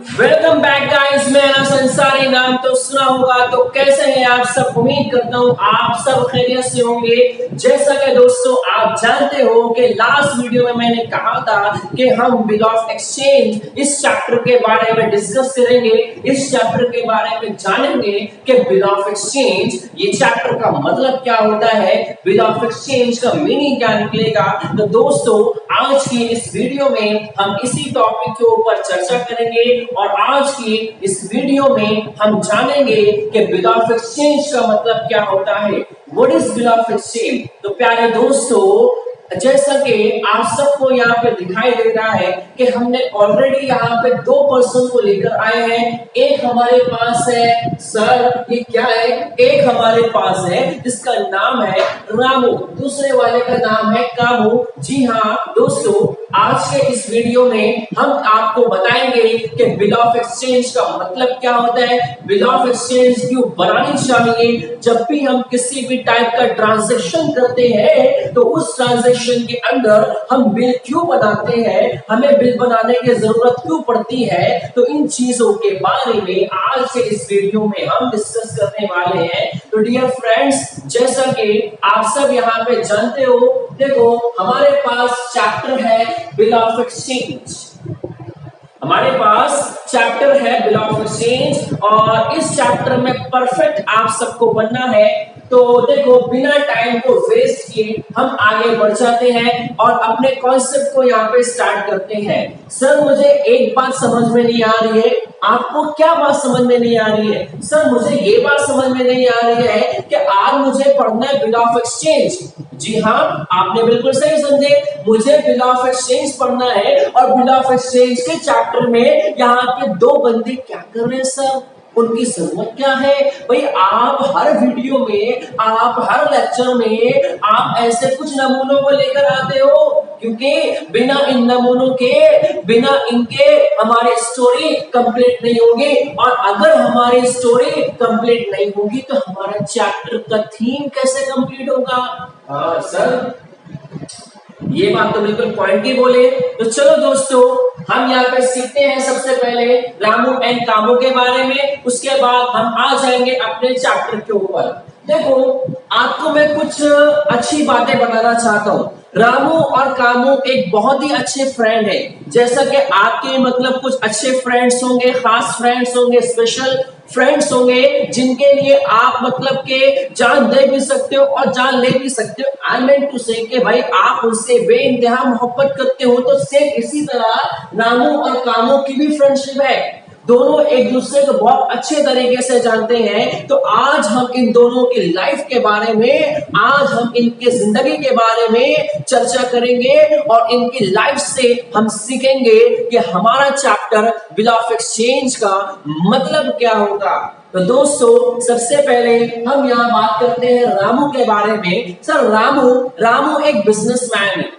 Welcome back guys. मेरा संसारी नाम तो सुना होगा। तो कैसे हैं आप सब? उम्मीद करता हूँ आप सब खैरियत से होंगे। जैसा कि दोस्तों आप जानते हो कि लास्ट वीडियो में मैंने कहा था कि हम बिल ऑफ एक्सचेंज इस चैप्टर के बारे में डिस्कस करेंगे। इस चैप्टर के बारे में जानेंगे कि बिल ऑफ एक्सचेंज ये चैप्टर का मतलब क्या होता है, बिल ऑफ एक्सचेंज का मीनिंग क्या निकलेगा। तो दोस्तों आज की इस वीडियो में हम इसी टॉपिक के ऊपर चर्चा करेंगे और आज की इस वीडियो में हम जानेंगे कि बिल ऑफ एक्सचेंज का मतलब क्या होता है। What is bill of exchange? तो प्यारे दोस्तों, जैसा कि आप सबको यहाँ पे दिखाई दे रहा है कि हमने ऑलरेडी यहाँ पे दो पर्सन को लेकर आए हैं। एक हमारे पास है सर, ये क्या है, एक हमारे पास है जिसका नाम है रामू, दूसरे वाले का नाम है कामू। जी हाँ दोस्तों, आज के इस वीडियो में हम आपको बताएंगे कि बिल ऑफ एक्सचेंज का मतलब क्या होता है, बिल ऑफ एक्सचेंज क्यों बनानी चाहिए, जब भी हम किसी भी टाइप का ट्रांजैक्शन करते हैं तो उस ट्रांजैक्शन के अंदर हम बिल क्यों बनाते हैं, हमें बिल बनाने की जरूरत क्यों पड़ती है। तो इन चीजों के बारे में आज से इस वीडियो में हम डिस्कस करने वाले हैं। तो डियर फ्रेंड्स, जैसा कि आप सब यहाँ पे जानते हो, देखो हमारे पास चैप्टर है बिल ऑफ एक्सचेंज। हमारे पास चैप्टर है बिल ऑफ एक्सचेंज और इस चैप्टर में परफेक्ट आप सबको बनना है। तो देखो बिना टाइम को वेस्ट किए हम आगे बढ़ जाते हैं और अपने कॉन्सेप्ट को यहाँ पे स्टार्ट करते हैं। सर मुझे एक बात समझ में नहीं आ रही है। आपको क्या बात समझ में नहीं आ रही है? सर मुझे ये बात समझ में नहीं आ रही है कि आज मुझे पढ़ना है बिल ऑफ एक्सचेंज। जी हाँ, आपने बिल्कुल सही समझे, मुझे बिल ऑफ एक्सचेंज पढ़ना है और बिल ऑफ एक्सचेंज के चैप्टर में यहाँ पे दो बंदे क्या कर रहे हैं सर, उनकी जरूरत क्या है? भाई आप हर वीडियो में, आप हर लेक्चर में आप ऐसे कुछ नमूनों को लेकर आते हो, क्योंकि बिना इन नमूनों के, बिना इनके हमारी स्टोरी कंप्लीट नहीं होगी और अगर हमारी स्टोरी कंप्लीट नहीं होगी तो हमारा चैप्टर का थीम कैसे कंप्लीट होगा? हाँ सर, ये बात तो बिल्कुल पॉइंट ही बोले। तो चलो दोस्तों, हम यहाँ पे सीखते हैं सबसे पहले रामू एंड कामू के बारे में, उसके बाद हम आ जाएंगे अपने चैप्टर के ऊपर। देखो आपको मैं कुछ अच्छी बातें बताना चाहता हूँ। रामू और कामू एक बहुत ही अच्छे फ्रेंड है। जैसा कि आपके मतलब कुछ अच्छे फ्रेंड्स होंगे, खास फ्रेंड्स होंगे, स्पेशल फ्रेंड्स होंगे जिनके लिए आप मतलब के जान दे भी सकते हो और जान ले भी सकते हो। आई मीन टू से कि भाई आप उनसे बेइंतहा मोहब्बत करते हो। तो सेम इसी तरह रामू और कामू की भी फ्रेंडशिप है। दोनों एक दूसरे को बहुत अच्छे तरीके से जानते हैं। तो आज हम इन दोनों की लाइफ के बारे में, आज हम इनके जिंदगी के बारे में चर्चा करेंगे और इनकी लाइफ से हम सीखेंगे कि हमारा चैप्टर बिल ऑफ एक्सचेंज का मतलब क्या होगा। तो दोस्तों सबसे पहले हम यहाँ बात करते हैं रामू के बारे में। सर रामू एक बिजनेसमैन है।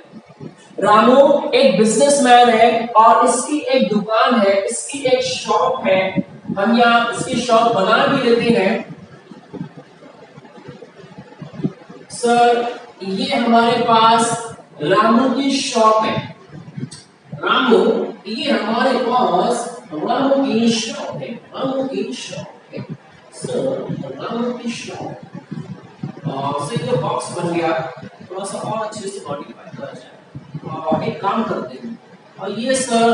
रामू एक बिजनेसमैन है और इसकी एक दुकान है, इसकी एक शॉप है। हम यहाँ इसकी शॉप बना भी देते हैं। सर ये हमारे पास रामू की शॉप है। रामू ये हमारे पास रामू की शॉप है। रामू की शॉप है सर, रामू की शॉप। सर ये बॉक्स बन गया, थोड़ा सा और अच्छे से मॉडिफाई करा जाए। एक काम करते हैं, और ये सर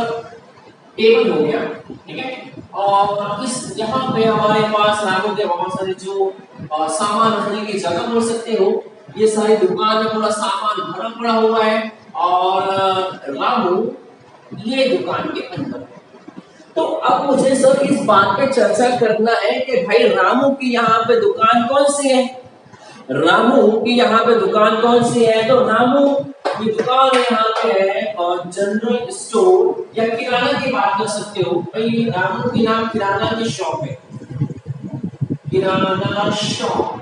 टेबल हो गया, ठीक है। और इस यहाँ पे हमारे पास रामू के बहुत सारे जो सामान रखने की जगह बोल सकते हो। ये सारी दुकान में पूरा सामान भरा पड़ा हुआ है और रामू ये दुकान के अंदर। तो अब मुझे सर इस बात पे चर्चा करना है कि भाई रामू की यहाँ पे दुकान कौन सी है, रामू की यहाँ पे दुकान कौन सी है। तो रामू की दुकान यहाँ पे है और जनरल स्टोर या किराना की बात कर सकते हो। भाई रामू की नाम किराना की शॉप है, किराना शॉप।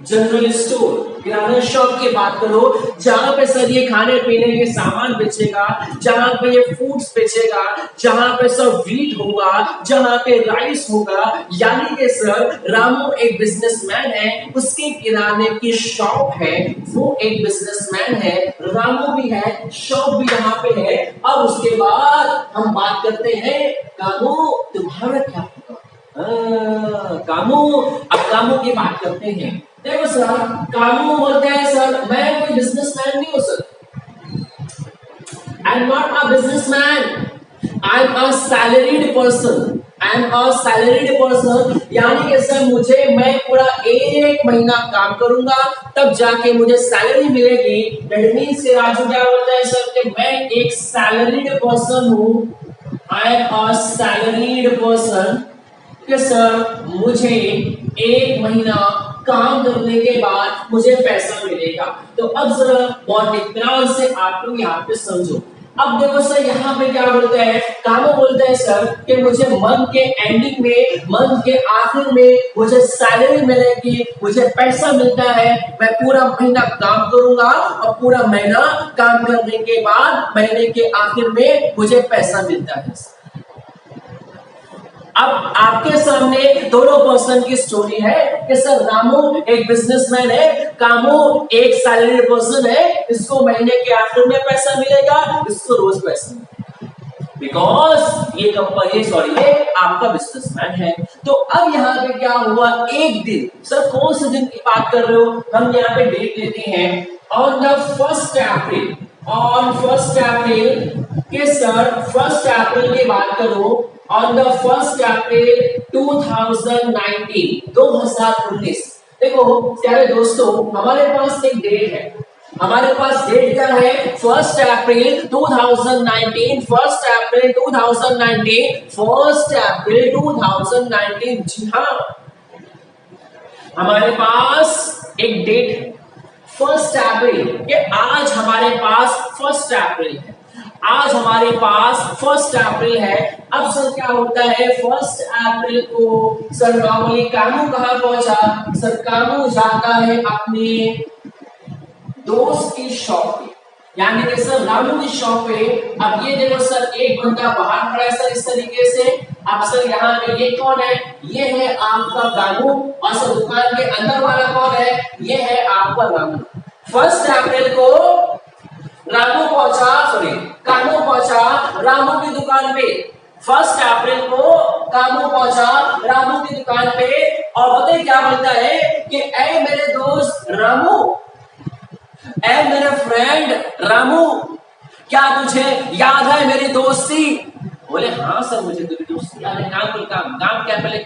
जनरल स्टोर, किराना शॉप की बात करो, जहां पे सर ये खाने पीने के सामान बेचेगा, जहां पे ये फूड्स बेचेगा, जहां पे सर व्हीट होगा, जहां पे राइस होगा, यानी कि सर रामू एक बिजनेसमैन है, उसकी किराने की शॉप है, वो एक बिजनेसमैन है, रामू भी है, शॉप भी यहाँ पे है। और उसके बाद हम बात करते हैं कामू, तुम्हारा क्या होगा? कामू, अब कामू की बात करते हैं। देखो सर, कामू बोलते हैं सर मैं कोई बिजनेसमैन नहीं हूं sir, I am not a businessman, I am a salaried person, I am a salaried person, यानी कि सर मैं पूरा 1 महीना काम करूंगा तब जाके मुझे सैलरी मिलेगी। दैट मींस कि राजू क्या बोलता है सर कि मैं एक सैलरीड पर्सन हूं, I am a salaried person, कि सर मुझे 1 महीना काम करने के बाद मुझे पैसा मिलेगा। तो अब जरा बहुत इत्मीनान से आप लोग यहाँ पे समझो। अब देखो सर यहाँ पे क्या बोलते हैं, कामो बोलते हैं सर कि मुझे मंथ के एंडिंग में, मंथ के आखिर में मुझे सैलरी मिलेगी, मुझे पैसा मिलता है, मैं पूरा महीना काम करूंगा और पूरा महीना काम करने के बाद महीने के आखिर में मुझे पैसा मिलता है। अब आपके सामने दोनों पर्सन की स्टोरी है कि सर रामू एक बिजनेसमैन है, कामू एक सैलरी पर्सन है, इसको महीने के आखिर में पैसा मिलेगा, इसको रोज पैसा मिलेगा, बिकॉज ये कंपनी ये आपका बिजनेसमैन है। तो अब यहाँ पे क्या हुआ, एक दिन, सर कौन से दिन की बात कर रहे हो, हम यहाँ पे डेट लेते हैं ऑन द 1 अप्रैल, ऑन 1 अप्रैल के सर 1 अप्रैल की बात करो, ऑन द 1 अप्रैल 2019, 2019। देखो प्यारे दोस्तों, हमारे पास एक डेट है, हमारे पास डेट क्या है, 1 अप्रैल 2019, 1 अप्रैल 2019, 1 अप्रैल 2019। जी हाँ, हमारे पास एक डेट है 1 अप्रैल, कि आज हमारे पास 1 अप्रैल है, आज हमारे पास 1 अप्रैल है। अब सर क्या होता है, 1 अप्रैल को सर नॉर्मली कामू कहां पहुंचा, सर कामू जाता है अपने दोस्त की शॉप पे, यानी कि सर रामू की शॉप पे। अब ये देखो सर, एक बंदा बाहर खड़ा है सर इस तरीके से। अब सर यहाँ पे ये कौन है, ये है आपका कामू, और सर दुकान के अंदर वाला कौन है, ये है आपका रामू। 1 अप्रैल को रामू पहुंचा, सॉरी कामू पहुंचा रामू की दुकान पे। 1 अप्रैल को कामू पहुंचा रामू की दुकान पे, और बताइए क्या बोलता है कि ऐ मेरे दोस्त रामू, ऐ मेरे फ्रेंड रामू, क्या तुझे याद है मेरी दोस्ती? बोले हाँ सर मुझे तेरी दोस्ती याद है। काम बोल, काम काम क्या, पहले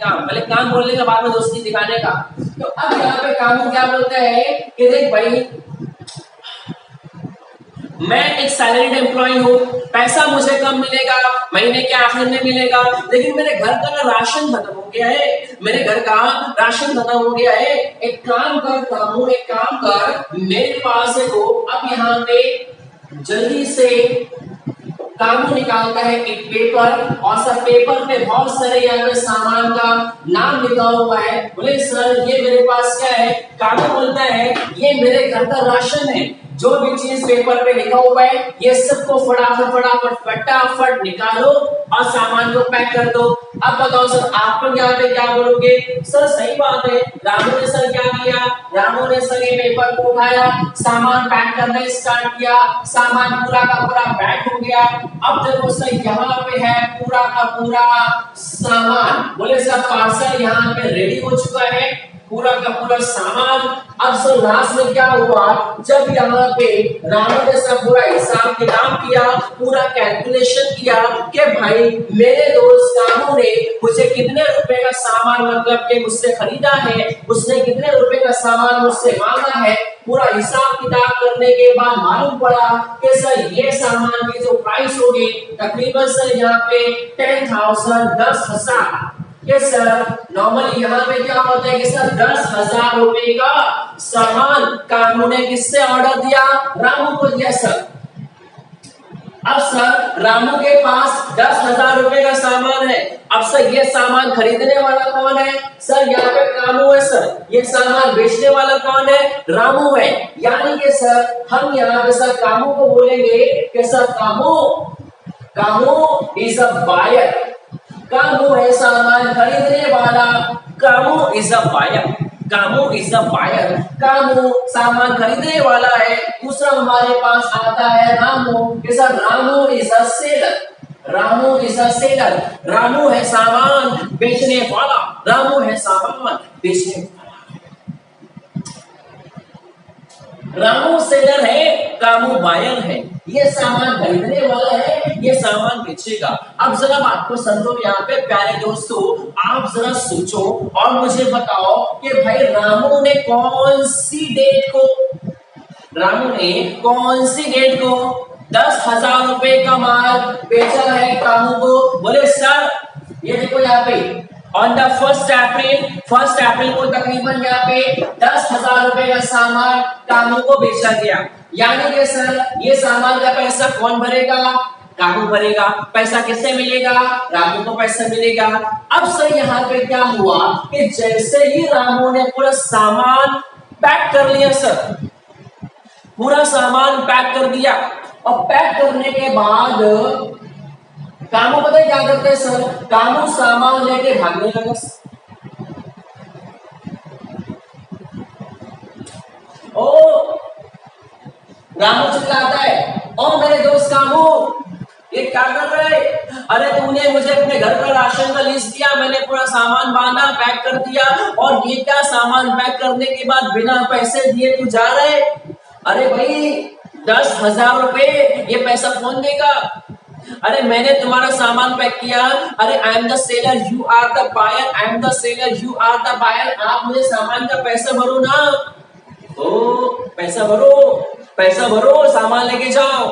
काम बोलने का बाद में दोस्ती दिखाने का। तो अब यहाँ पे कामू क्या बोलता है कि देख भाई, मैं एक सैलरीड एम्प्लॉय हूँ, पैसा मुझे कम मिलेगा, महीने के आखिर में मिलेगा, लेकिन मेरे घर का ना राशन खत्म हो गया है, मेरे घर का राशन खत्म हो गया है। एक काम कर कामू, एक काम कर, मेरे पास है वो। अब यहाँ पे जल्दी से कामू निकालता है एक पेपर, और सर पेपर पे बहुत सारे यहाँ पे सामान का नाम लिखा हुआ है। बोले सर ये मेरे पास क्या है, कामू बोलता है ये मेरे घर का राशन है, जो भी चीज पेपर पे लिखा हुआ है ये सबको फटाफट निकालो और सामान को पैक कर दो। अब बताओ सर आप लोग यहाँ पे क्या बोलोगे? सर सही बात है, रामू ने सर क्या किया, रामू ने सर ये पेपर को उठाया, सामान पैक करना स्टार्ट किया, सामान पूरा का पूरा पैक हो गया। अब देखो सर यहाँ पे है पूरा का पूरा सामान। बोले सर पार्सल यहाँ पे रेडी हो चुका है, पूरा का पूरा सामान। अब सर लास्ट में क्या हुआ, जब यहाँ पे रामू ने सब पूरा हिसाब किताब किया, पूरा कैलकुलेशन किया कि भाई मेरे दोस्त कामू ने मुझे कितने रुपए का सामान मतलब कि मुझसे खरीदा है, उसने कितने रुपए का सामान मुझसे मांगा है, पूरा हिसाब किताब करने के बाद मालूम पड़ा कि सर ये सामान की जो प्राइस होगी तकरीबन सर यहाँ पे 10,000 कि सर नॉर्मली यहाँ पे क्या होता है कि सर 10,000 रुपए का सामान कामू ने किससे ऑर्डर दिया, रामू को दिया सर। अब सर रामू के पास 10,000 रुपए का सामान है। अब सर ये सामान खरीदने वाला कौन है? सर यहाँ पे कामू है। सर ये सामान बेचने वाला कौन है? रामू है। यानी कि सर हम यहाँ पे सर कामू को बोलेंगे कि sir Kamu is a buyer. Kamu है सामान खरीदने वाला। Kamu is a buyer. Kamu is a buyer. Kamu सामान खरीदने वाला है। दूसरा हमारे पास आता है Ramu. Sir Ramu is a seller. Ramu is a seller. Ramu है सामान बेचने वाला। रामू है सामान बेचने वाला। रामू सेलर है, कामू बायर है। ये सामान खरीदने वाला है, ये सामान बेचेगा। अब जरा बात को समझो यहाँ पे प्यारे दोस्तों, आप जरा सोचो और मुझे बताओ कि भाई रामू ने कौन सी डेट को 10,000 रुपए का माल बेचा है कामू को? बोले सर ये देखो यहाँ पे ऑन द 1 अप्रैल को तकरीबन यहाँ पे 10,000 रुपए का सामान कामू को बेचा गया। यानी कि सर ये सामान का पैसा कौन भरेगा? कामू भरेगा। पैसा किससे मिलेगा? रामू को पैसा मिलेगा। अब सर यहाँ पे क्या हुआ कि जैसे ही रामू ने पूरा सामान पैक कर लिया, सर पूरा सामान पैक कर दिया और पैक करने के बाद कामू पता है क्या करते हैं सर? कामू सामान लेके भागने लगा। ओ रामू चिल्लाता है, ओ मेरे दोस्त कामू ये क्या कर रहे? अरे तूने मुझे अपने घर का राशन का लिस्ट दिया, मैंने पूरा सामान बांधा पैक कर दिया और ये क्या सामान पैक करने के बाद बिना पैसे दिए तू जा रहे? अरे भाई 10,000 रुपए ये पैसा कौन देगा? अरे मैंने तुम्हारा सामान पैक किया। अरे I am the seller, you are the buyer. I am the seller, you are the buyer. आप मुझे सामान का पैसा भरो ना। ओ पैसा भरो सामान लेके जाओ।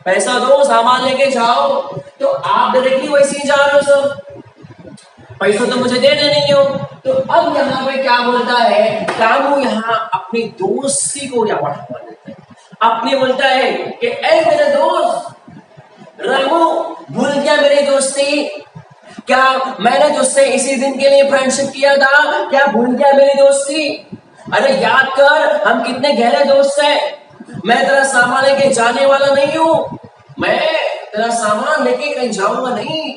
पैसा दो सामान लेके जाओ। तो आप डायरेक्टली वैसे ही जा रहे हो सर, पैसा तो मुझे देने नहीं हो। तो अब यहाँ पे क्या बोलता है कामू? यहाँ अपनी दोस्ती को क्या बढ़ावा देता है? अपने बोलता है कि ए मेरे दोस्त रामू, भूल गया मेरी दोस्ती? क्या मैंने तुझसे इसी दिन के लिए फ्रेंडशिप किया था? क्या भूल गया मेरी दोस्ती? अरे याद कर हम कितने गहरे दोस्त हैं। मैं तेरा सामान लेके जाने वाला नहीं हूँ। मैं तेरा सामान लेके कहीं जाऊंगा नहीं।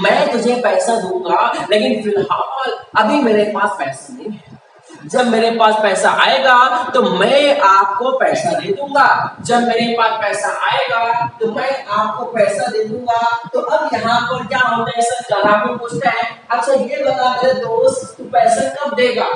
मैं तुझे पैसा दूंगा लेकिन फिलहाल अभी मेरे पास पैसा नहीं है। जब मेरे पास पैसा आएगा तो मैं आपको पैसा दे दूंगा। जब मेरे पास पैसा आएगा तो मैं आपको पैसा दे दूंगा। तो अब यहाँ पर क्या होता है सर? रामू पूछता है, अच्छा ये बता मेरे दोस्त तू पैसा कब देगा?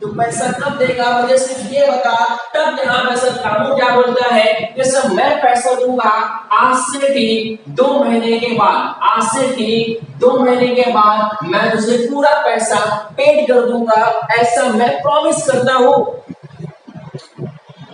तू पैसा कब देगा मुझे सिर्फ ये बता। तब यहाँ पे सर कामू क्या बोलता है कि सर मैं पैसा दूंगा आज से ठीक 2 महीने के बाद। आज से ठीक 2 महीने के बाद मैं तुझे पूरा पैसा पेड कर दूंगा, ऐसा मैं प्रॉमिस करता हूँ।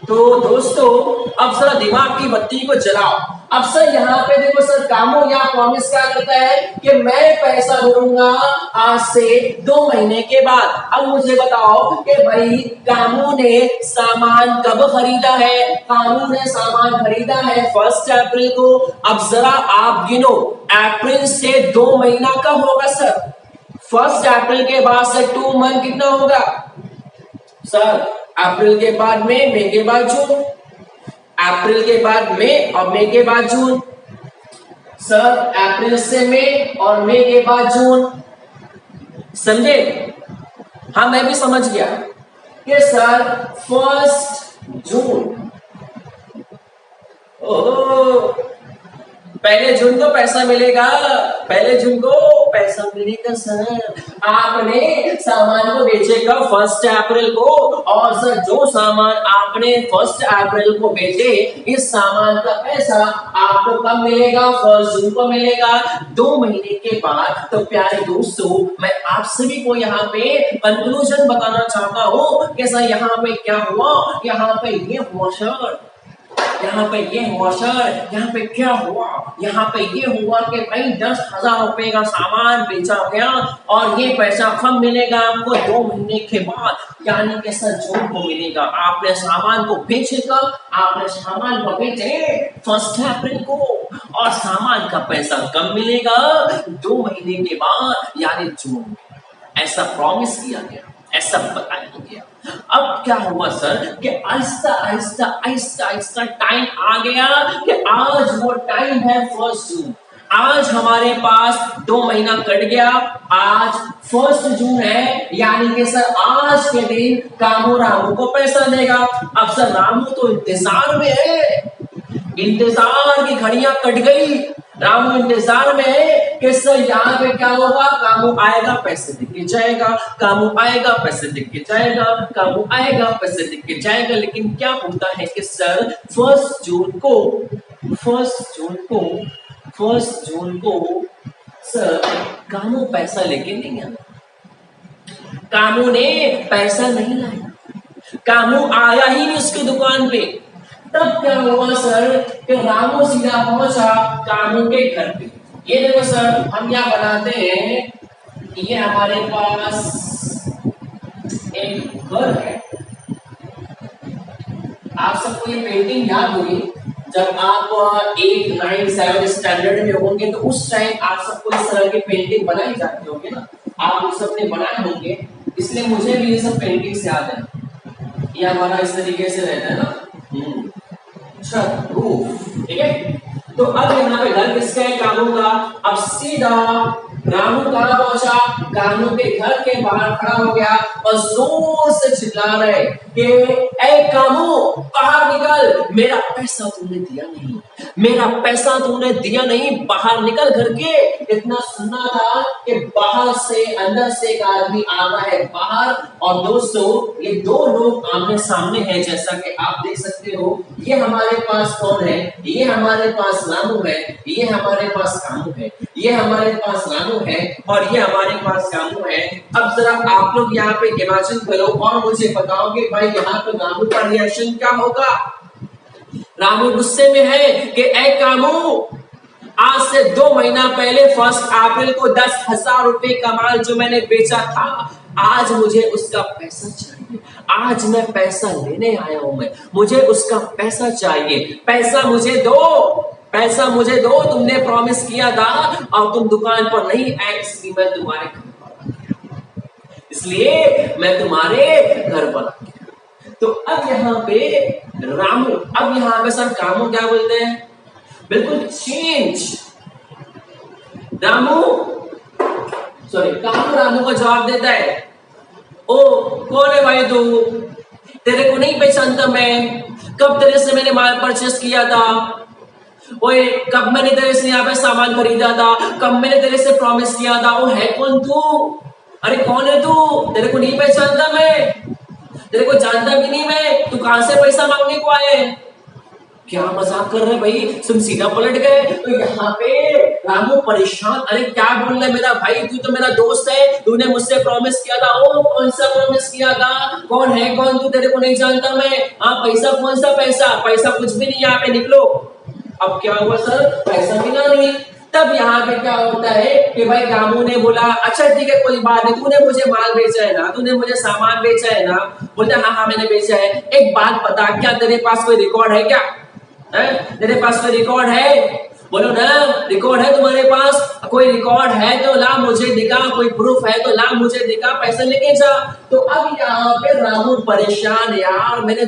तो दोस्तों अब सर दिमाग की बत्ती को जलाओ। अब सर यहाँ पे देखो सर कामू यहाँ प्रॉमिस क्या करता है कि मैं पैसा भरूंगा आज से 2 महीने के बाद। अब मुझे बताओ कि भाई कामू ने सामान कब खरीदा है? कामू ने सामान खरीदा है 1 अप्रैल को। अब जरा आप गिनो अप्रैल से 2 महीना कब होगा सर? 1 अप्रैल के बाद से 2 मंथ कितना होगा सर? अप्रैल के बाद मई के बाद जून, अप्रैल के बाद मई और मई के बाद जून। सर अप्रैल से मई और मई के बाद जून, समझे? हाँ मैं भी समझ गया कि सर 1 जून। ओह पहले जून को पैसा मिलेगा, पहले जून को पैसा मिलेगा सर। आपने सामान को बेचेगा 1 अप्रैल को और सर जो सामान आपने 1 अप्रैल को बेचे इस सामान का पैसा आपको कब मिलेगा? 1 जून को मिलेगा, 2 महीने के बाद। तो प्यारे दोस्तों मैं आप सभी को यहाँ पे कंक्लूजन बताना चाहता हूँ कि सर यहाँ पे क्या हुआ? यहाँ पे ये हुआ सर यहाँ पे ये हुआ सर, यहाँ पे क्या हुआ, यहाँ पे ये हुआ कि भाई 10,000 रुपए का सामान बेचा गया और ये पैसा कब मिलेगा आपको, 2 महीने के बाद, यानी कि सर जून को मिलेगा। आपने सामान को बेचे कब, आपने सामान को बेचे 1 अप्रैल को, और सामान का पैसा कब मिलेगा, 2 महीने के बाद, यानी जून में। ऐसा प्रॉमिस किया गया, ऐसा बताया गया। अब क्या हुआ सर कि आहिस्ता आहिस्ता आहिस्ता आहिस्ता टाइम आ गया कि आज वो टाइम है 1 जून। आज हमारे पास 2 महीना कट गया, आज 1 जून है, यानी कि सर आज के दिन कामू रामू को पैसा देगा। अब सर रामू तो इंतजार में है, इंतजार की घड़ियां कट गई, रामू इंतजार में है कि सर यहाँ पे क्या होगा, कामू आएगा पैसे दे के जाएगा, कामू आएगा पैसे दे के जाएगा, कामू आएगा पैसे दे के जाएगा। लेकिन क्या होता है कि सर 1 जून को सर कामू पैसा लेके नहीं आया, कामू ने पैसा नहीं लाया, कामू आया ही नहीं उसकी दुकान पे। तब क्या हुआ सर कि रामू सीधा पहुंचा कामू के घर पे। ये देखो सर, हम यहाँ बनाते हैं, ये हमारे पास एक घर है। आप सबको ये पेंटिंग याद होगी, जब आप 8, 9, 7 स्टैंडर्ड में होंगे तो उस टाइम आप सबको इस तरह की पेंटिंग बनाई जाती होगी ना, आप लोग सबने बनाए होंगे, इसलिए मुझे भी ये सब पेंटिंग से याद है। ये हमारा इस तरीके से रहता है ना, छत, रूफ, ठीक है। तो अब यहाँ पे घर किसका है, कामू का। अब सीधा रामू कहाँ पहुंचा, कामू के घर के बाहर खड़ा हो गया और जोर से चिल्ला रहे कि ऐ कामू बाहर निकल, मेरा पैसा तुमने दिया नहीं, मेरा पैसा तुमने दिया नहीं, बाहर निकल घर के। इतना सुना था कि बाहर से अंदर से एक आदमी आ रहा है बाहर। और दोस्तों ये 2 लोग आमने सामने हैं, जैसा कि आप देख सकते हो। ये हमारे पास कौन है, ये हमारे पास रामू है, ये हमारे पास कामू है, ये हमारे पास रामू है और ये हमारे पास कामू है। अब जरा आप लोग यहाँ पे इमेजिन करो और मुझे बताओ कि भाई यहाँ पे रामू का रिएक्शन क्या होगा। रामू गुस्से में है कि ऐ कामू, आज से 2 महीना पहले 1 अप्रैल को 10,000 रुपए का माल जो मैंने बेचा था, आज मुझे उसका पैसा चाहिए। आज मैं पैसा लेने आया हूं, मैं मुझे उसका पैसा चाहिए, पैसा मुझे दो, पैसा मुझे दो। तुमने प्रॉमिस किया था और तुम दुकान पर नहीं आए, इसलिए मैं तुम्हारे घर पर, इसलिए मैं तुम्हारे घर पर। तो अब यहाँ पे रामू, अब यहाँ पे सर कामू क्या बोलते हैं, बिल्कुल चेंज। कामू रामू को जवाब देता है, ओ कौन है भाई तू, तेरे को नहीं पहचानता मैं, कब तेरे से मैंने माल परचेस किया था, ओए कब मैंने तेरे से यहाँ पे सामान खरीदा था, कब मैंने तेरे से प्रॉमिस किया था, वो है कौन तू, अरे कौन है तू, तेरे को नहीं पहचानता मैं, तेरे को जानता भी नहीं मैं, तू कहां से पैसा मांगने को आए। क्या मजाक कर रहे भाई, तुम सीधा पलट गए। तो यहाँ पे रामू परेशान, अरे क्या बोल रहे मेरा भाई, तू तो मेरा दोस्त है, तूने मुझसे प्रॉमिस किया था। ओ कौन सा प्रॉमिस किया था, कौन है कौन तू, तेरे को नहीं जानता मैं। हाँ पैसा, कौन सा पैसा, पैसा कुछ भी नहीं, यहाँ पे निकलो। अब क्या हुआ सर, पैसा मिला नहीं। तब यहाँ पे क्या होता है कि भाई रामू ने बोला, अच्छा ठीक है कोई बात नहीं, तूने मुझे माल बेचा है ना, तूने मुझे सामान बेचा है ना। बोलते हाँ हाँ मैंने बेचा है। एक बात बता, क्या तेरे पास कोई रिकॉर्ड है क्या, तेरे पास कोई रिकॉर्ड है, बोलो ना, रिकॉर्ड है तुम्हारे पास, कोई रिकॉर्ड है तो ला मुझे दिखा, कोई प्रूफ है तो ला मुझे दिखा, पैसे लेके जा। तो अब यहाँ पे रामू परेशान, यार मैंने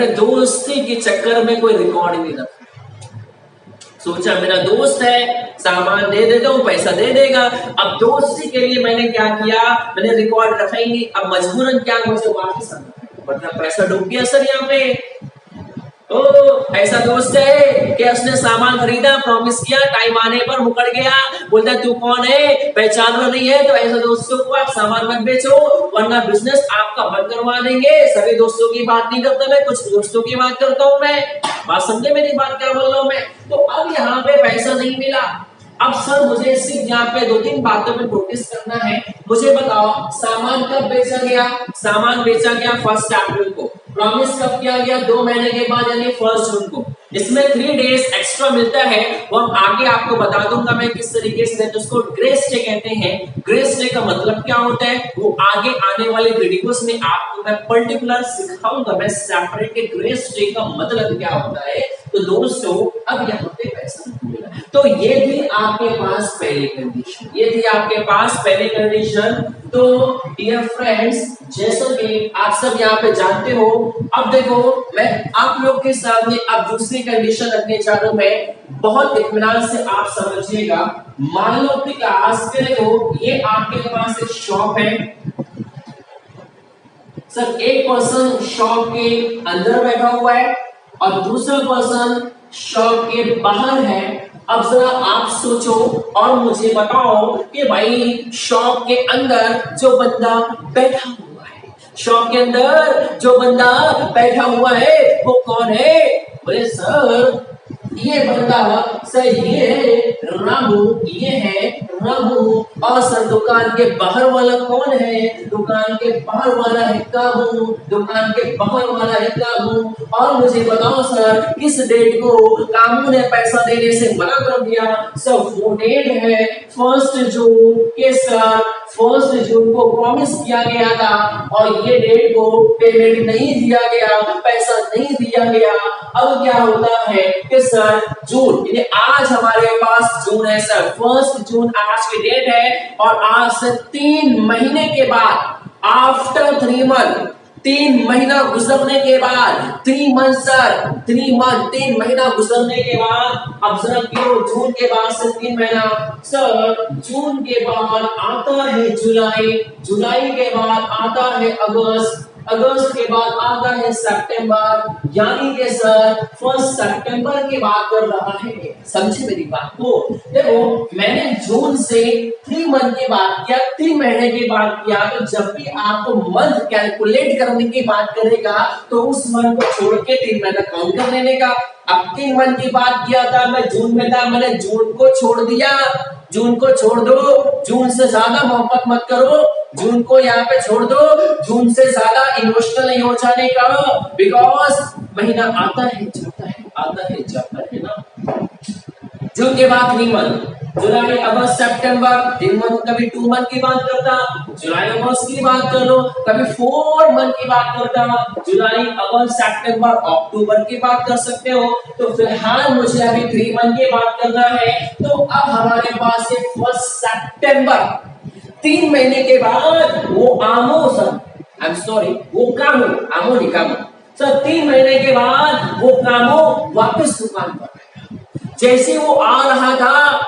दोस्ती के चक्कर में कोई रिकॉर्ड नहीं रखा, सोचा मेरा दोस्त है, सामान दे देता हूँ, पैसा दे देगा। अब दोस्ती के लिए मैंने क्या किया, मैंने रिकॉर्ड रखा ही नहीं। अब मजबूरन क्या मुझे वापस आना, मतलब पैसा डूब गया सर यहाँ पे। ओ ऐसा दोस्त है कि उसने सामान खरीदा, प्रॉमिस किया, टाइम आने पर मुकर गया, बोलता है तू कौन है, पहचान नहीं है। तो ऐसे दोस्तों को आप सामान मत बेचो, वरना बिजनेस आपका बंद करवा देंगे। सभी दोस्तों की बात नहीं करता मैं, कुछ दोस्तों की बात करता हूँ मैं, बात समझे मेरी बात क्या बोल रहा हूँ मैं। तो अब यहाँ पे पैसा नहीं मिला। अब सर मुझे सिर्फ यहाँ पे 2-3 बातों पे नोटिस करना है। मुझे बताओ सामान कब बेचा गया, सामान बेचा गया 1 अप्रैल को। प्रॉमिस कब किया गया? 2 महीने के बाद यानी 1 जून को। इसमें 3 डेज एक्स्ट्रा मिलता है वो आगे आपको बता दूंगा मैं किस तरीके से। तो उसको ग्रेस डे कहते हैं। ग्रेस डे का मतलब क्या होता है वो आगे आने वाले वीडियोस में आपको मैं पर्टिकुलर सिखाऊंगा, मैं सेपरेट के ग्रेस डे का मतलब क्या होता है। तो दोस्तों अब यहाँ पे पैसा मिला, तो ये थी आपके पास पहली कंडीशन, ये थी आपके पास पहली कंडीशन। तो डियर फ्रेंड्स, जैसा कि आप सब यहाँ पे जानते हो, अब देखो मैं आप लोग के सामने अब दूसरी कंडीशन रखने जा रहा हूं। मैं बहुत इत्मीनान से आप समझिएगा। मान लो कि आज के देखो ये आपके पास एक शॉप है सर, एक पर्सन शॉप के अंदर बैठा हुआ है और दूसरा पर्सन शॉप के बाहर है। अब जरा आप सोचो और मुझे बताओ कि भाई शॉप के अंदर जो बंदा बैठा हुआ है, शॉप के अंदर जो बंदा बैठा हुआ है वो कौन है? बोले सर ये बंदा सर ये है रामू, ये है रामू। और सर दुकान के बाहर वाला कौन है? दुकान के बाहर वाला है कामू, दुकान के बाहर वाला है कामू। और मुझे बताओ सर किस डेट को कामू ने पैसा देने से मना कर दिया? सर वो डेट है 1 जून के सर 1 जून को प्रॉमिस किया गया था और ये डेट को पेमेंट नहीं दिया गया, पैसा नहीं दिया गया। अब क्या होता है कि सर जून यानी आज हमारे पास जून है सर, 1 जून आज की डेट है और आज से 3 महीने के बाद आफ्टर 3 मंथ, 3 महीना गुजरने के बाद 3 मंथ सर, 3 मंथ 3 महीना गुजरने के बाद अब जरा क्यों जून के बाद से 3 महीना सर, जून के बाद आता है जुलाई, जुलाई के बाद आता है अगस्त, अगस्त के बाद आता है सितंबर, यानी कि सर 1 सितंबर की बात कर रहा है। समझे मेरी बात को? देखो मैंने जून से 3 मंथ की बात किया, 3 महीने की बात किया। तो जब भी आपको मंथ कैलकुलेट करने की बात करेगा तो उस मंथ को छोड़ के 3 महीना काउंट कर लेने का। अब 3 मंथ की बात किया था, मैं जून में था, मैंने जून को छोड़ दिया, जून को छोड़ दो, जून से ज्यादा मोहब्बत मत करो, जून को यहाँ पे छोड़ दो, जून से ज्यादा इमोशनल नहीं हो जाने का, बिकॉज महीना आता है जाता है, आता है जाता है ना। जून के बाद 3 मंथ, जुलाई अगस्त सितंबर, 3 मंथ, कभी 2 मंथ की बात करता, जुलाई अगस्त की बात कर लो, कभी 4 मंथ की बात करता, जुलाई अगस्त सितंबर अक्टूबर की बात कर सकते हो। तो फिलहाल मुझे अभी 3 मंथ की बात करना है। तो अब हमारे पास है 1 सितंबर, 3 महीने के बाद वो आमो सर, आई एम सॉरी, वो कामो, आमो नहीं कामो सर, 3 महीने के बाद वो कामो वापस दुकान पर। जैसे वो आ रहा था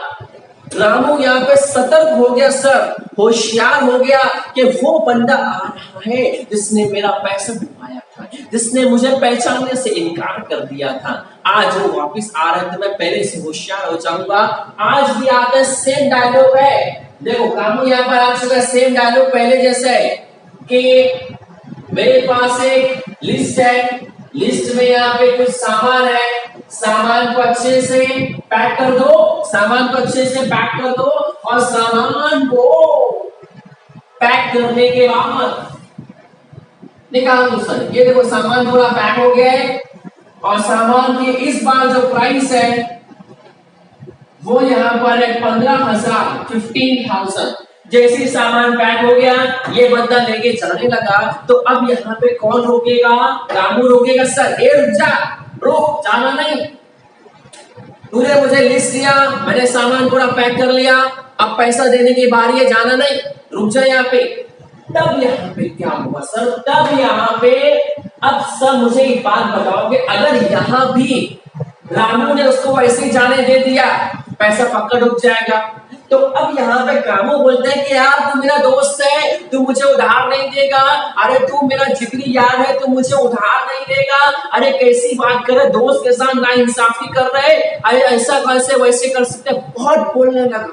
रामू यहाँ पे सतर्क हो गया सर, होशियार हो गया कि वो बंदा आ रहा है जिसने मेरा पैसा डुबाया था, जिसने मुझे पहचानने से इनकार कर दिया था। आज वो वापस आ रहा है तो मैं पहले से होशियार हो जाऊंगा। आज भी आता सेम डायलॉग है, देखो कामू यहाँ पर आ चुका है, सेम डायलॉग पहले जैसे है कि मेरे पास एक लिस्ट है, लिस्ट में यहाँ पे कुछ सामान है, सामान को अच्छे से पैक कर दो, सामान को अच्छे से पैक कर दो और सामान को पैक करने के बाद निकाल दो सर। ये देखो सामान पूरा पैक हो गया है और सामान की इस बार जो प्राइस है वो यहाँ पर है 15,000, 15,000। जैसे सामान पैक हो गया, ये बंदा लेके चलने लगा, तो अब यहाँ पे कौन रोकेगा? रामू रोकेगा सर, ए रुक जा, रुक, जाना नहीं, तूने मुझे लिस्ट दिया, मैंने सामान पूरा पैक कर लिया, अब पैसा देने की बारी है, जाना नहीं, रुक जा यहाँ पे। तब यहाँ पे क्या हुआ सर? तब यहाँ पे अब सर मुझे एक बात बताओ कि अगर यहाँ भी रामू ने उसको वैसे जाने दे दिया, पैसा पक्का डूब जाएगा। तो अब यहाँ पे कामू बोलते हैं कि यार तू मेरा दोस्त है, तू मुझे उधार नहीं देगा, अरे तू मेरा जिगरी यार है, तू मुझे उधार नहीं देगा, अरे कैसी बात कर रहे, दोस्त के साथ नाइंसाफी कर रहे, अरे ऐसा कैसे वैसे कर सकते, बहुत बोलने लगा,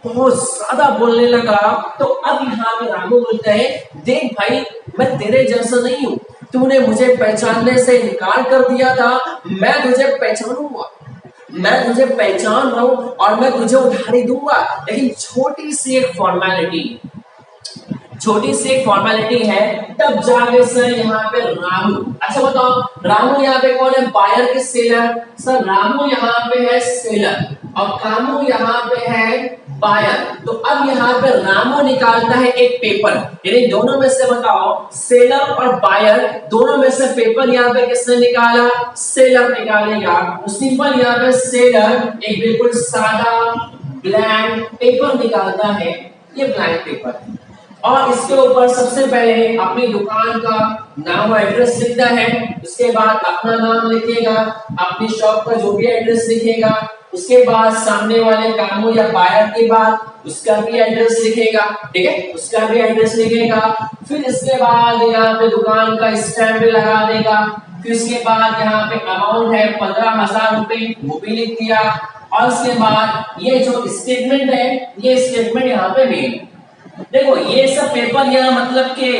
बहुत ज्यादा बोलने लगा। तो अब यहाँ पे रामू बोलते हैं देख भाई मैं तेरे जैसा नहीं हूँ, तूने मुझे पहचानने से इनकार कर दिया था, मैं तुझे पहचानूंगा, मैं तुझे पहचान रहा हूं और मैं तुझे उधारी दूंगा, लेकिन छोटी सी एक फॉर्मेलिटी, छोटी सी एक फॉर्मेलिटी है। तब जाके सर यहाँ पे रामू, अच्छा बताओ रामू यहाँ पे कौन है, बायर के सेलर? सर रामू यहाँ पे है सेलर और कामू यहाँ पे है बायर। तो अब यहाँ पे रामू निकालता है एक पेपर, यानी दोनों में से बताओ सेलर और बायर दोनों में से पेपर यहाँ पे किसने निकाला, सेलर निकालेगा। सिंपल यहाँ पे सेलर एक बिल्कुल सादा ब्लैंक पेपर निकालता है, ये ब्लैंक पेपर है और इसके ऊपर सबसे पहले अपनी दुकान का नाम और एड्रेस लिखता है, उसके बाद अपना नाम लिखेगा, अपनी शॉप का जो भी एड्रेस लिखेगा, उसके बाद सामने वाले कामू या बायर के बाद उसका भी एड्रेस लिखेगा, ठीक है, उसका भी एड्रेस लिखेगा। फिर इसके बाद यहाँ पे दुकान का स्टैम्प लगा देगा। फिर इसके बाद यहाँ पे अमाउंट है 15,000 रुपए, वो भी लिख दिया। और उसके बाद ये जो स्टेटमेंट है, ये स्टेटमेंट यहाँ पे मेन। देखो ये सब पेपर यहाँ मतलब के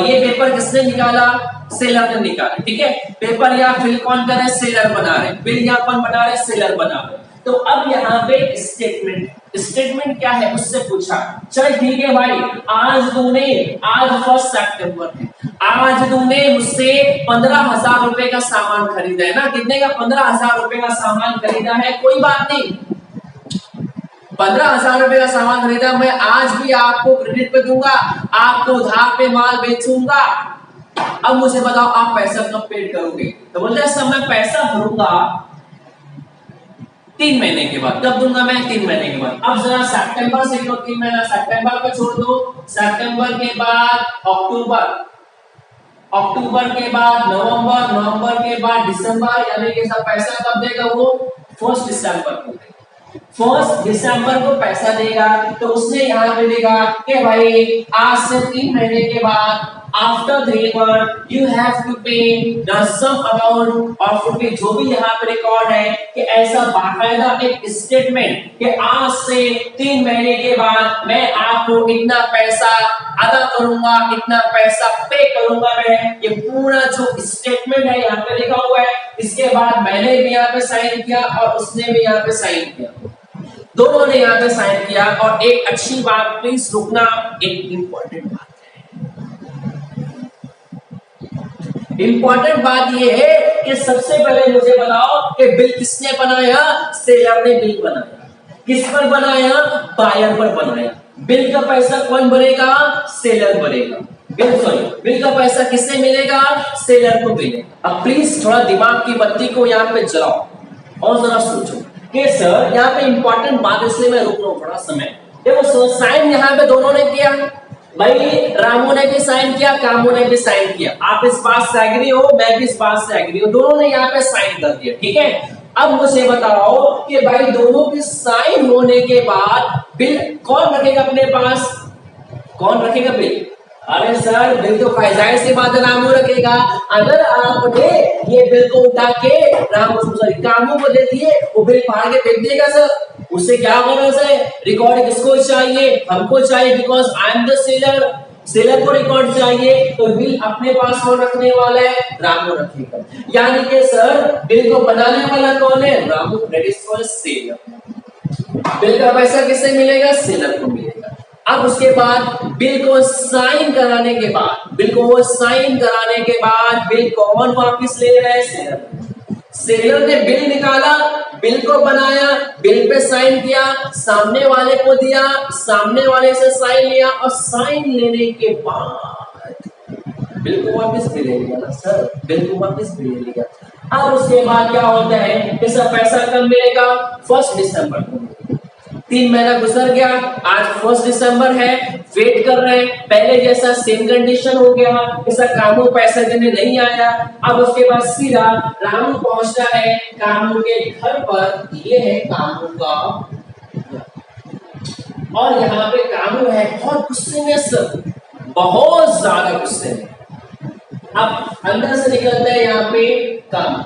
ये पेपर किसने निकाला, सेलर ने निकाला, ठीक है। पेपर यहाँ फिल कौन कर रहे, सेलर बना रहे, बिल यहाँ कौन बना रहे, सेलर बना रहे। तो अब यहाँ पे स्टेटमेंट क्या है उससे पूछा, चल ठीक है भाई, आज 1 सितंबर है, आज तुमने मुझसे 15,000 रुपए का सामान खरीदा है ना, कितने का, 15,000 रुपए का सामान खरीदा है, कोई बात नहीं, 15,000 रुपए का सामान खरीदा, मैं आज भी आपको क्रेडिट पे दूंगा, आपको उधार पे माल बेचूंगा। अब मुझे बताओ आप पैसा कब पेड करोगे? तो बोलते हैं सर मैं पैसा भरूंगा 3 महीने के बाद। कब दूंगा मैं? 3 महीने के बाद। अब जरा सितंबर से लो, 3 महीना सितंबर को छोड़ दो, सितंबर के बाद अक्टूबर, अक्टूबर के बाद नवंबर, नवंबर के बाद दिसंबर, यानी कि सब पैसा कब देगा वो? 1 दिसंबर को देगा। 1 दिसंबर को पैसा देगा तो उसने यहाँ पे देगा कि भाई आज से 3 महीने के बाद after 3 month you have to pay the sum amount of rupee, जो भी यहाँ पे रिकॉर्ड है कि ऐसा बाकायदा एक स्टेटमेंट कि आज से 3 महीने के बाद मैं आपको इतना पैसा अदा करूंगा, इतना पैसा पे करूंगा मैं, ये पूरा जो स्टेटमेंट है यहाँ पे लिखा हुआ है। इसके बाद मैंने भी यहाँ पे साइन किया और उसने भी यहाँ पे साइन किया, दोनों ने यहाँ पे साइन किया। और एक अच्छी बात, प्लीज रुकना, एक इंपॉर्टेंट बात है, इंपॉर्टेंट बात ये है कि सबसे पहले मुझे बताओ कि बिल किसने बनाया? सेलर ने बिल बनाया। किस पर बनाया? बायर पर बनाया। बिल का पैसा कौन भरेगा? सेलर भरेगा। बिल का पैसा किससे मिलेगा? सेलर को मिलेगा। अब प्लीज थोड़ा दिमाग की बत्ती को यहाँ पे जलाओ और जरा सोचो कि सर यहाँ पे इंपॉर्टेंट बात, इसलिए मैं रुक रहा हूँ थोड़ा समय। देखो साइन यहाँ पे दोनों ने किया भाई, रामू ने भी साइन किया, कामू ने भी साइन किया। आप इस बात से एग्री हो, मैं भी इस बात से एग्री हूं, दोनों ने यहाँ पे साइन कर दिया, ठीक है। अब मुझे बताओ कि भाई दोनों की साइन होने के बाद बिल कौन रखेगा अपने पास? कौन रखेगा बिल? अरे सर बिल तो जाहिर सी बात है रामू रखेगा। अगर आपने ये बिल को उठा के कामू को दे दिए, वो बिल फाड़ के फेंक देगा सर, उससे क्या होगा सर? रिकॉर्ड किसको चाहिए? हमको चाहिए, because I am the seller, seller को रिकॉर्ड चाहिए। तो बिल अपने पास कौन रखने वाला है? रामू रखेगा। यानी कि सर बिल को बनाने वाला कौन है? Ramu, that is called seller. Bill का पैसा किससे मिलेगा? सेलर को मिलेगा। अब उसके बाद बिल को साइन कराने के बाद, बिल को साइन कराने के बाद बिल कौन वापस ले रहा है? सेलर। सेलर ने बिल निकाला, बिल को बनाया, बिल पे साइन किया, सामने वाले को दिया, सामने वाले से साइन लिया और साइन लेने के बाद बिल को वापस भी ले लिया ना सर, बिल को वापस भी ले लिया। अब उसके बाद क्या होता है कि सब पैसा कब मिलेगा? 1 दिसंबर को। 3 महीना गुजर गया, आज 1 दिसंबर है, वेट कर रहे हैं, पहले जैसा सेम कंडीशन हो गया, ऐसा कामू पैसा देने नहीं आया। अब उसके बाद सीधा रामू पहुंचता है कामू के घर पर। ये है कामू का, और यहाँ पे कामू है बहुत गुस्से में सर, बहुत ज्यादा गुस्से में। अब अंदर से निकलता है यहाँ पे कामू।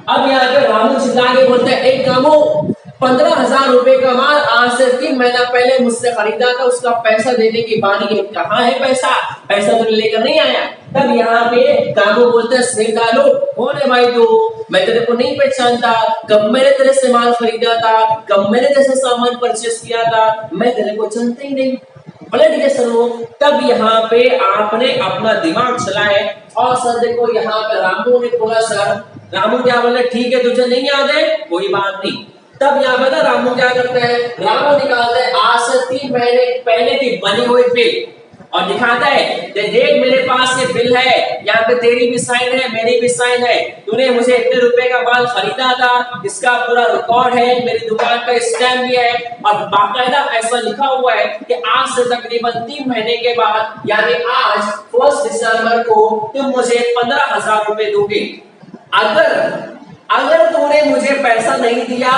अब यहाँ पे रामू चिल्ला के बोलता है, एक कामू 15,000 रुपए का माल आज से 3 महीना पहले मुझसे खरीदा था, उसका पैसा देने की बारी है, कहाँ है पैसा? पैसा तो लेकर नहीं आया। तब यहाँ पे कामू बोलते हैं, सिर डालो, कौन है भाई तू? मैं तेरे को नहीं पहचानता, कब मैंने तेरे से माल खरीदा था, कब मैंने तेरे से सामान परचेस किया था, मैं तेरे को जानता ही नहीं। पलट गए सर वो। तब यहाँ पे आपने अपना दिमाग चलाए और सर देखो यहाँ पे रामू ने बोला सर, रामू क्या बोले, ठीक है तुझे नहीं याद है कोई बात नहीं। तब यहाँ पे ना रामू क्या करता है, रामू निकालता है आज से 3 महीने पहले की बनी हुई बिल और दिखाता है, देख मेरे पास ये बिल है, यहाँ पे तेरी भी साइन है मेरी भी साइन है, तूने मुझे इतने रुपए का माल खरीदा था, इसका पूरा रिकॉर्ड है, मेरी दुकान का स्टैम्प भी है और बाकायदा ऐसा लिखा हुआ है कि आज से तकरीबन 3 महीने के बाद यानी आज 1 दिसंबर को तुम मुझे 15,000 रुपए दोगे। अगर तूने मुझे पैसा नहीं दिया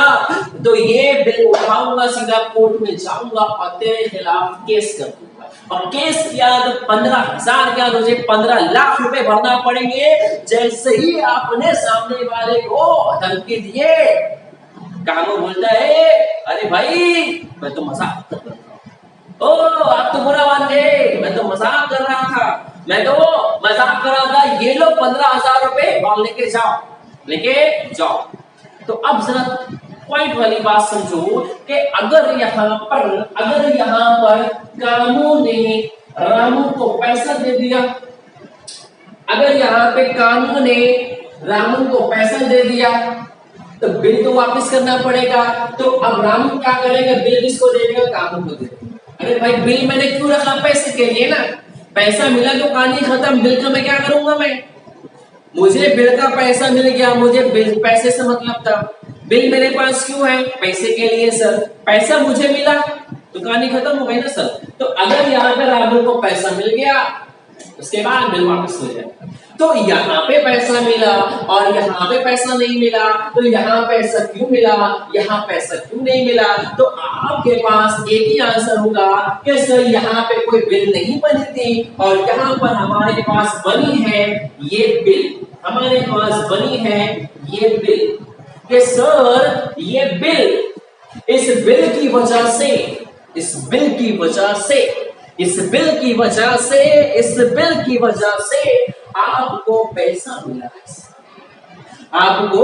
तो ये बिल उठाऊंगा, सीधा कोर्ट में जाऊंगा और तेरे खिलाफ केस कर दूंगा, और केस किया तो 15,000 क्या तुझे 15 लाख रुपए भरना पड़ेंगे। जैसे ही आपने सामने वाले को धमकी दिए, कामो बोलता है अरे भाई मैं तो मजाक कर रहा था, ओ आप तो बुरा मान गए, मैं तो मजाक कर रहा था, मैं तो मजाक कर रहा था, ये लो 15,000 रुपए और लेके जाओ। तो अब जरा पॉइंट वाली बात समझो कि अगर यहाँ पर कामू ने रामू को पैसा दे दिया, अगर यहाँ पे कामू ने रामू को पैसा दे दिया तो बिल तो वापस करना पड़ेगा। तो अब रामू क्या करेगा, बिल किसको देगा, कामू को देगा। अरे भाई बिल मैंने क्यों रखा, पैसे के लिए ना, पैसा मिला तो कहानी खत्म, बिल का मैं क्या करूंगा, मुझे बिल का पैसा मिल गया, मुझे बिल पैसे से मतलब था, बिल मेरे पास क्यों है, पैसे के लिए सर, पैसा मुझे मिला तो कहानी खत्म हो गई ना सर। तो अगर यहाँ पे राहुल को पैसा मिल गया उसके बाद बिल वापस हो जाए, तो यहाँ पे पैसा मिला और यहाँ पे पैसा नहीं मिला, तो यहाँ पैसा क्यों मिला, यहाँ पैसा क्यों नहीं मिला, तो आपके पास एक ही आंसर होगा कि सर यहाँ पे कोई बिल नहीं बनी थी और यहाँ पर हमारे पास बनी है ये बिल, हमारे पास बनी है ये बिल, कि सर ये बिल, इस बिल की वजह से, इस बिल की वजह से, इस बिल की वजह से, इस बिल की वजह से आपको पैसा मिला है, आपको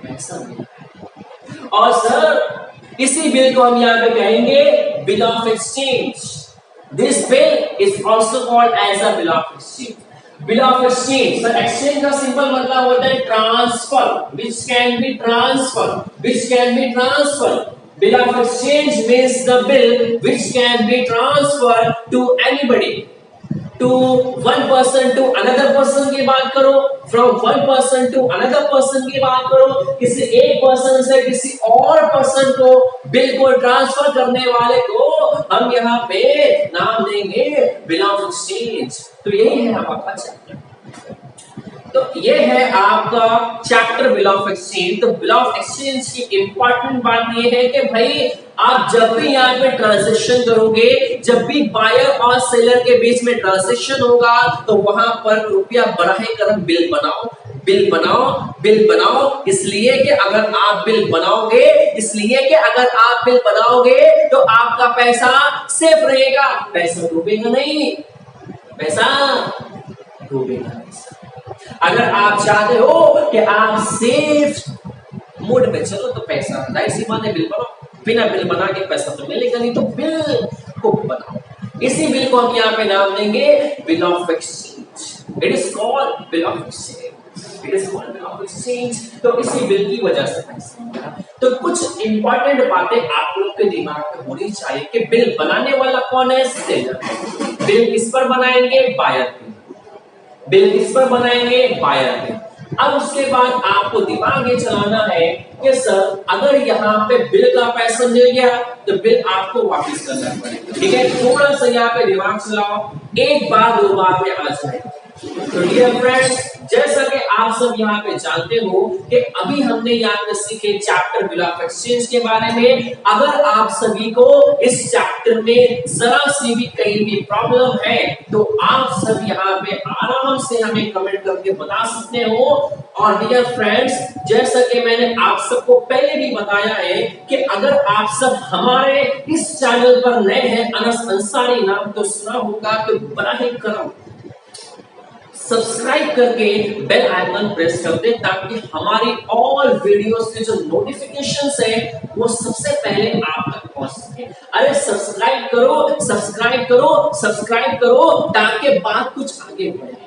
पैसा मिला है। और सर इसी बिल को हम यहाँ पे कहेंगे bill of exchange. This bill is also called as a bill of exchange. Bill of exchange, sir exchange का सिंपल मतलब होता है transfer, which can be transfer, which can be transfer. Bill of exchange means the bill which can be transferred to anybody, to one person to another person की बात करो, from one person to another person की बात करो, किसी एक person से किसी और पर्सन को बिल को ट्रांसफर करने वाले को हम यहाँ पे नाम देंगे बिल ऑफ एक्सचेंज। तो यही है आपका चैप्टर, तो ये है आपका चैप्टर बिल ऑफ एक्सचेंज। तो बिल ऑफ एक्सचेंज की इंपॉर्टेंट बात ये है कि भाई आप जब भी यहाँ पे ट्रांजैक्शन करोगे, जब भी बायर और सेलर के बीच में ट्रांजैक्शन होगा तो वहां पर रुपया बढ़ाए करम बिल बनाओ, बिल बनाओ, बिल बनाओ, इसलिए कि अगर आप बिल बनाओगे, इसलिए कि अगर आप बिल बनाओगे तो आपका पैसा सेफ रहेगा, पैसा डूबेगा नहीं, पैसा डूबेगा नहीं। अगर आप चाहते हो कि आप सेफ मोड पे चलो तो पैसा जाहिर सी बात है बिल बनाओ, बिना बिल बना के पैसा तो मिलेगा नहीं, तो बिल को बनाओ। इसी बिल को हम यहाँ पे नाम देंगे bill of exchange. It is called bill of exchange, it is called bill of exchange. तो इसी बिल की वजह से पैसा। तो कुछ इंपॉर्टेंट बातें आप लोग के दिमाग में होनी चाहिए कि बिल बनाने वाला कौन है, सेलर। बिल किस पर बनाएंगे, बायर पे। बिल किस पर बनाएंगे, बायर पे। अब उसके बाद आपको दिमाग ये चलाना है कि सर अगर यहाँ पे बिल का पैसा मिल गया तो बिल आपको वापस करना पड़ेगा, ठीक है। थोड़ा सा यहाँ पे दिमाग चलाओ, एक बार दो बार में आ जाए। तो डियर फ्रेंड्स, जैसा कि आप सब यहाँ पे जानते हो कि अभी हमने यहाँ पे सीखे चैप्टर बिल ऑफ एक्सचेंज के बारे में। अगर आप सभी को इस चैप्टर में जरा सी भी कहीं भी प्रॉब्लम है तो आप सब यहाँ पे आराम से हमें कमेंट करके बता सकते हो। और डियर फ्रेंड्स, जैसा कि मैंने आप सबको पहले भी बताया है कि अगर आप सब हमारे इस चैनल पर नए हैं, अनस अंसारी नाम तो सुना होगा, तो बराह करम सब्सक्राइब करके बेल आइकन प्रेस कर दे ताकि हमारी ऑल वीडियोस के जो नोटिफिकेशंस है वो सबसे पहले आप तक पहुंच सके। अरे सब्सक्राइब करो, सब्सक्राइब करो, सब्सक्राइब करो ताकि बात कुछ आगे बढ़े।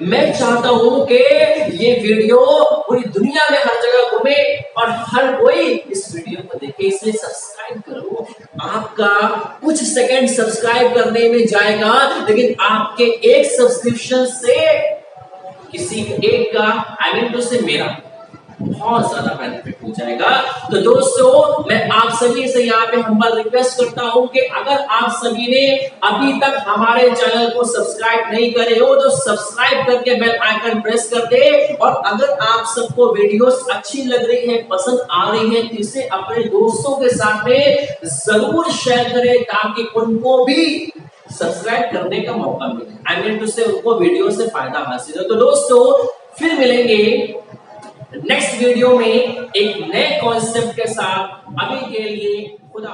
मैं चाहता हूं कि ये वीडियो पूरी दुनिया में हर जगह घूमे और हर कोई इस वीडियो को देखे, इसलिए सब्सक्राइब करो। आपका कुछ सेकंड सब्सक्राइब करने में जाएगा, लेकिन आपके एक सब्सक्रिप्शन से किसी एक का टू से मेरा बहुत ज्यादा बेनिफिट हो जाएगा। तो दोस्तों मैं आप सभी से यहाँ पे हम्बल रिक्वेस्ट करता हूँ कि अगर आप सभी ने अभी तक हमारे चैनल को सब्सक्राइब नहीं करे हो तो सब्सक्राइब करके बेल आइकन प्रेस कर दे। और अगर आप सबको वीडियोस अच्छी लग रही है, पसंद आ रही है, तो इसे अपने दोस्तों के साथ में जरूर शेयर करें ताकि उनको भी सब्सक्राइब करने का मौका मिले, टू से उनको वीडियो से फायदा हासिल हो। तो दोस्तों फिर मिलेंगे नेक्स्ट वीडियो में एक नए कॉन्सेप्ट के साथ। अभी के लिए खुदा।